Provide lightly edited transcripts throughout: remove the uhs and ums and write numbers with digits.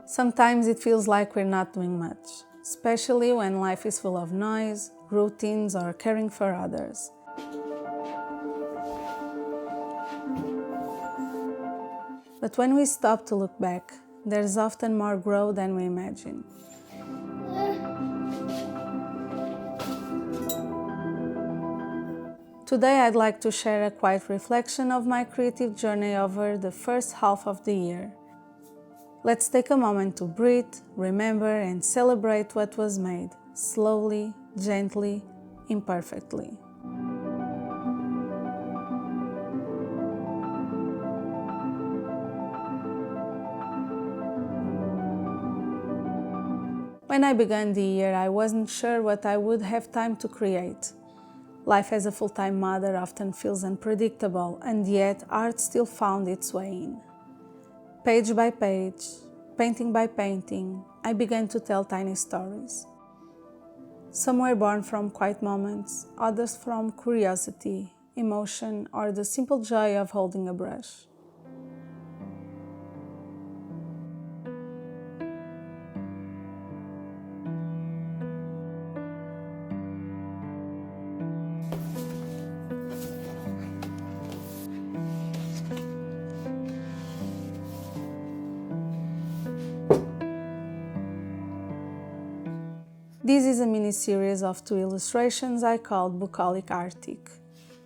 Sometimes it feels like we're not doing much, especially when life is full of noise, routines, or caring for others. But when we stop to look back, there's often more growth than we imagine. Today I'd like to share a quiet reflection of my creative journey over the first half of the year. Let's take a moment to breathe, remember, and celebrate what was made, slowly, gently, imperfectly. When I began the year, I wasn't sure what I would have time to create. Life as a full-time mother often feels unpredictable, and yet art still found its way in. Page by page, painting by painting, I began to tell tiny stories. Some were born from quiet moments, others from curiosity, emotion, or the simple joy of holding a brush. This is a mini-series of 2 illustrations I called Bucolic Arctic.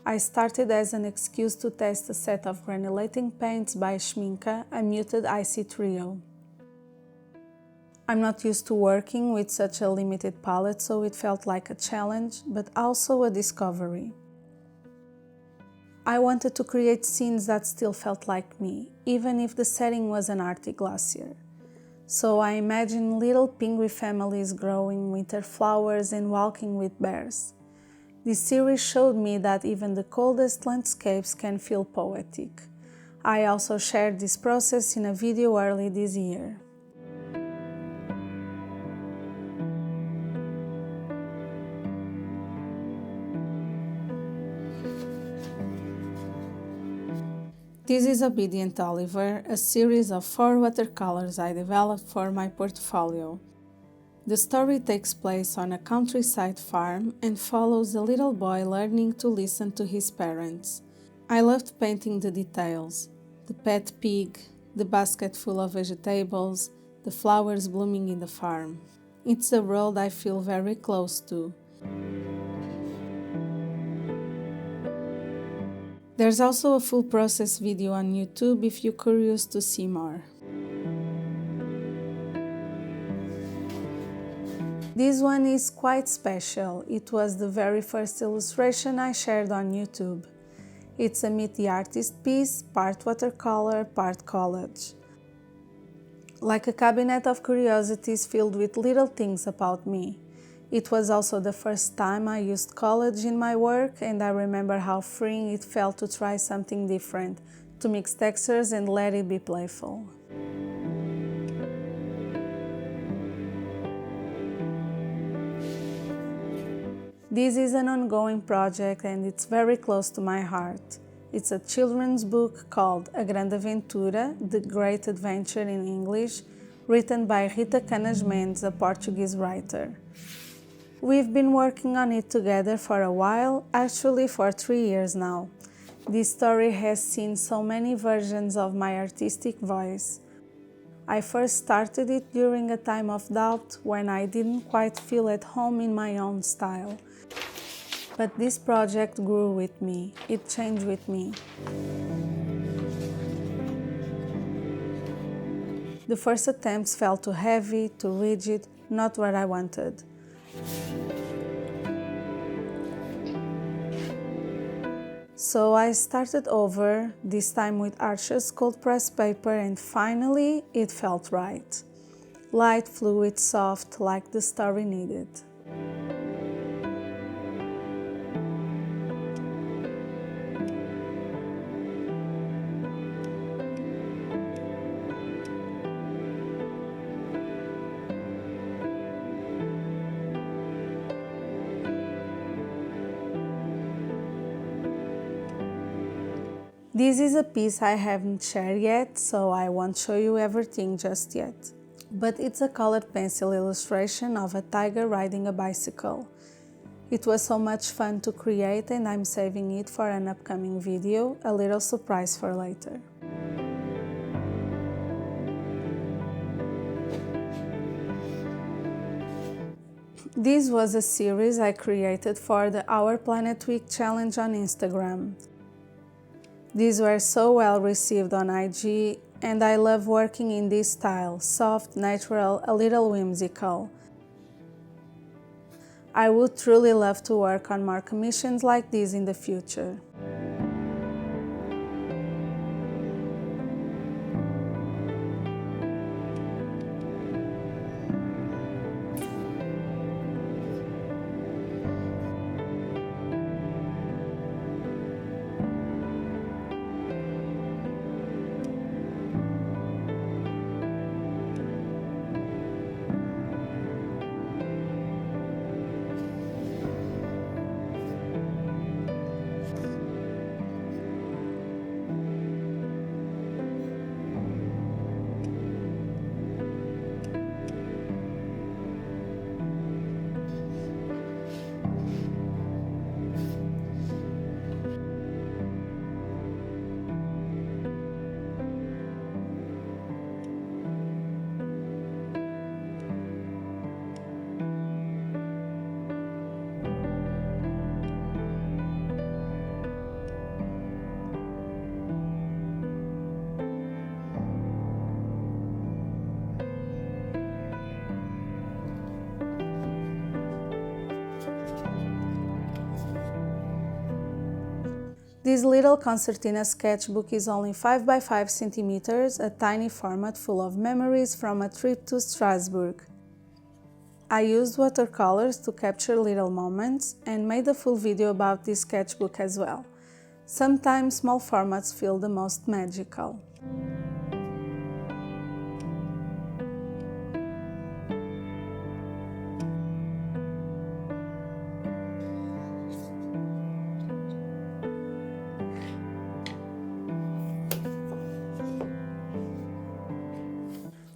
I started as an excuse to test a set of granulating paints by Schminke, a muted icy trio. I'm not used to working with such a limited palette, so it felt like a challenge, but also a discovery. I wanted to create scenes that still felt like me, even if the setting was an Arctic glacier. So I imagined little penguin families growing winter flowers and walking with bears. This series showed me that even the coldest landscapes can feel poetic. I also shared this process in a video early this year. This is Obedient Oliver, a series of 4 watercolors I developed for my portfolio. The story takes place on a countryside farm and follows a little boy learning to listen to his parents. I loved painting the details: the pet pig, the basket full of vegetables, the flowers blooming in the farm. It's a world I feel very close to. There's also a full process video on YouTube if you're curious to see more. This one is quite special. It was the very first illustration I shared on YouTube. It's a Meet the Artist piece, part watercolor, part collage. Like a cabinet of curiosities filled with little things about me. It was also the first time I used collage in my work, and I remember how freeing it felt to try something different, to mix textures and let it be playful. This is an ongoing project and it's very close to my heart. It's a children's book called A Grande Aventura, The Great Adventure in English, written by Rita Canas Mendes, a Portuguese writer. We've been working on it together for a while, actually for 3 years now. This story has seen so many versions of my artistic voice. I first started it during a time of doubt when I didn't quite feel at home in my own style. But this project grew with me, it changed with me. The first attempts felt too heavy, too rigid, not what I wanted. So I started over, this time with Arches cold press paper, and finally it felt right. Light, fluid, soft, like the story needed. This is a piece I haven't shared yet, so I won't show you everything just yet. but it's a colored pencil illustration of a tiger riding a bicycle. It was so much fun to create and I'm saving it for an upcoming video, a little surprise for later. This was a series I created for the Our Planet Week challenge on Instagram. These were so well received on IG, and I love working in this style, soft, natural, a little whimsical. I would truly love to work on more commissions like this in the future. This little concertina sketchbook is only 5 by 5 centimeters, a tiny format full of memories from a trip to Strasbourg. I used watercolors to capture little moments and made a full video about this sketchbook as well. Sometimes small formats feel the most magical.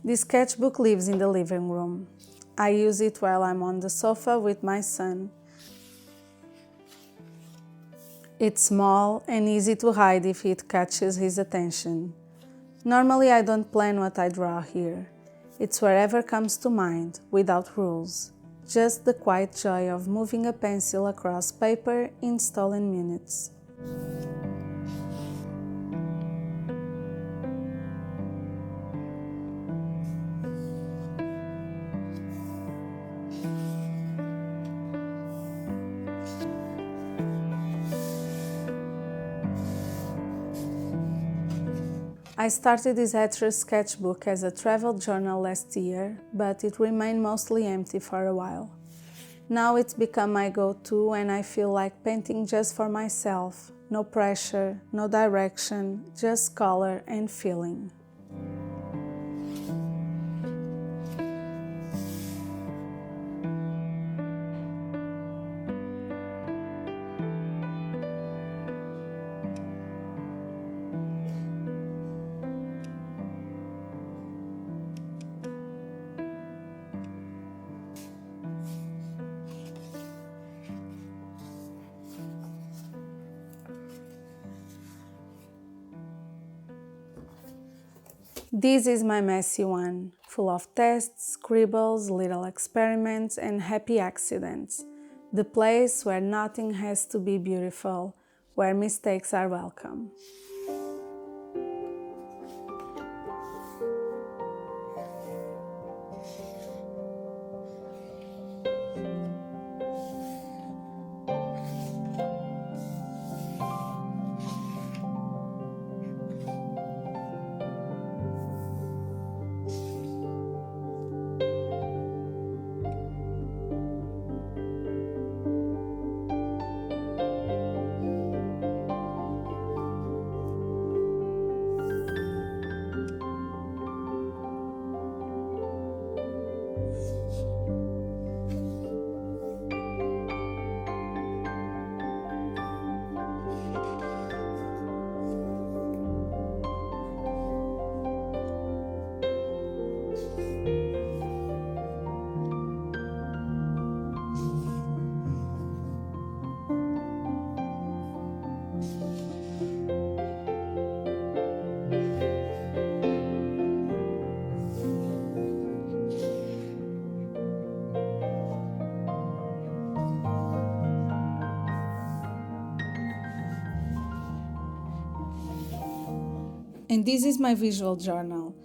This sketchbook lives in the living room. I use it while I'm on the sofa with my son. It's small and easy to hide if it catches his attention. Normally I don't plan what I draw here. It's wherever comes to mind, without rules. Just the quiet joy of moving a pencil across paper in stolen minutes. I started this etched sketchbook as a travel journal last year, but it remained mostly empty for a while. Now it's become my go-to and I feel like painting just for myself. No pressure, no direction, just color and feeling. This is my messy one, full of tests, scribbles, little experiments and happy accidents. The place where nothing has to be beautiful, where mistakes are welcome. And this is my visual journal.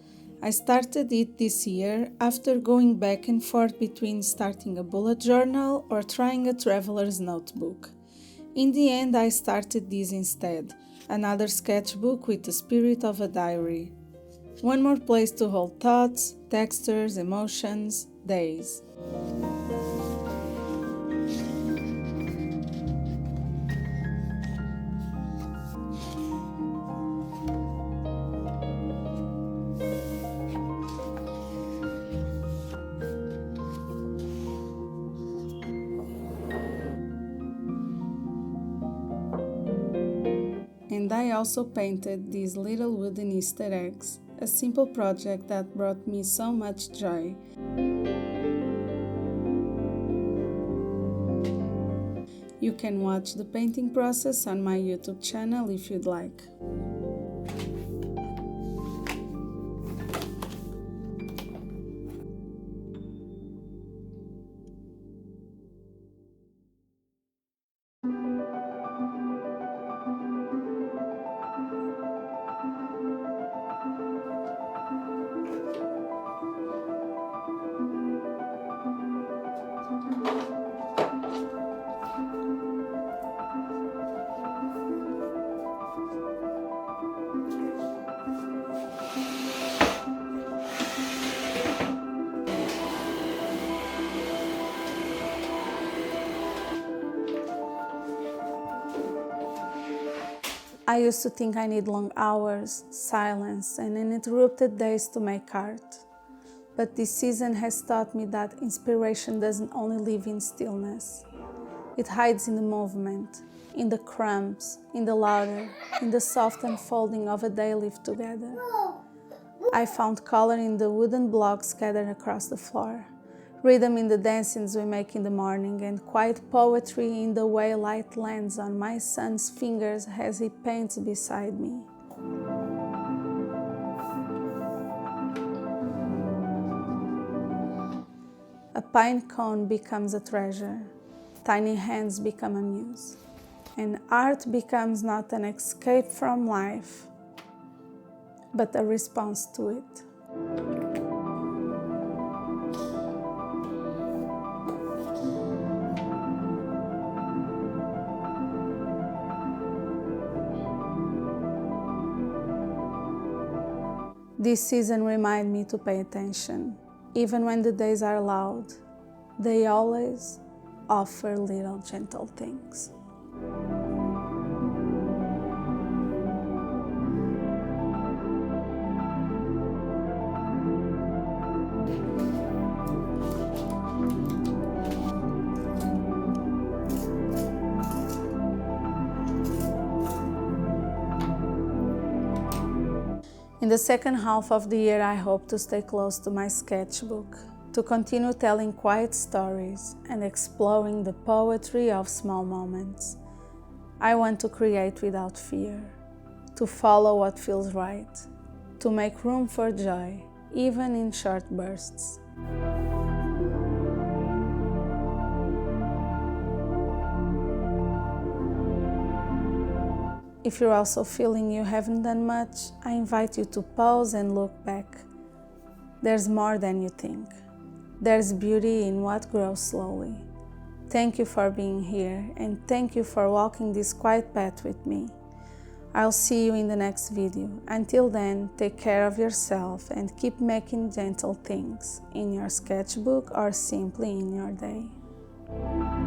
I started it this year after going back and forth between starting a bullet journal or trying a traveler's notebook. In the end, I started this instead, another sketchbook with the spirit of a diary. One more place to hold thoughts, textures, emotions, days. And I also painted these little wooden Easter eggs, a simple project that brought me so much joy. You can watch the painting process on my YouTube channel if you'd like. I used to think I need long hours, silence, and uninterrupted days to make art. But this season has taught me that inspiration doesn't only live in stillness. It hides in the movement, in the crumbs, in the laughter, in the soft unfolding of a day lived together. I found color in the wooden blocks scattered across the floor, rhythm in the dancings we make in the morning, and quiet poetry in the way light lands on my son's fingers as he paints beside me. A pine cone becomes a treasure, tiny hands become a muse, and art becomes not an escape from life, but a response to it. This season reminds me to pay attention. Even when the days are loud, they always offer little gentle things. In the second half of the year, I hope to stay close to my sketchbook, to continue telling quiet stories and exploring the poetry of small moments. I want to create without fear, to follow what feels right, to make room for joy, even in short bursts. If you're also feeling you haven't done much, I invite you to pause and look back. There's more than you think. There's beauty in what grows slowly. Thank you for being here, and thank you for walking this quiet path with me. I'll see you in the next video. Until then, take care of yourself and keep making gentle things in your sketchbook or simply in your day.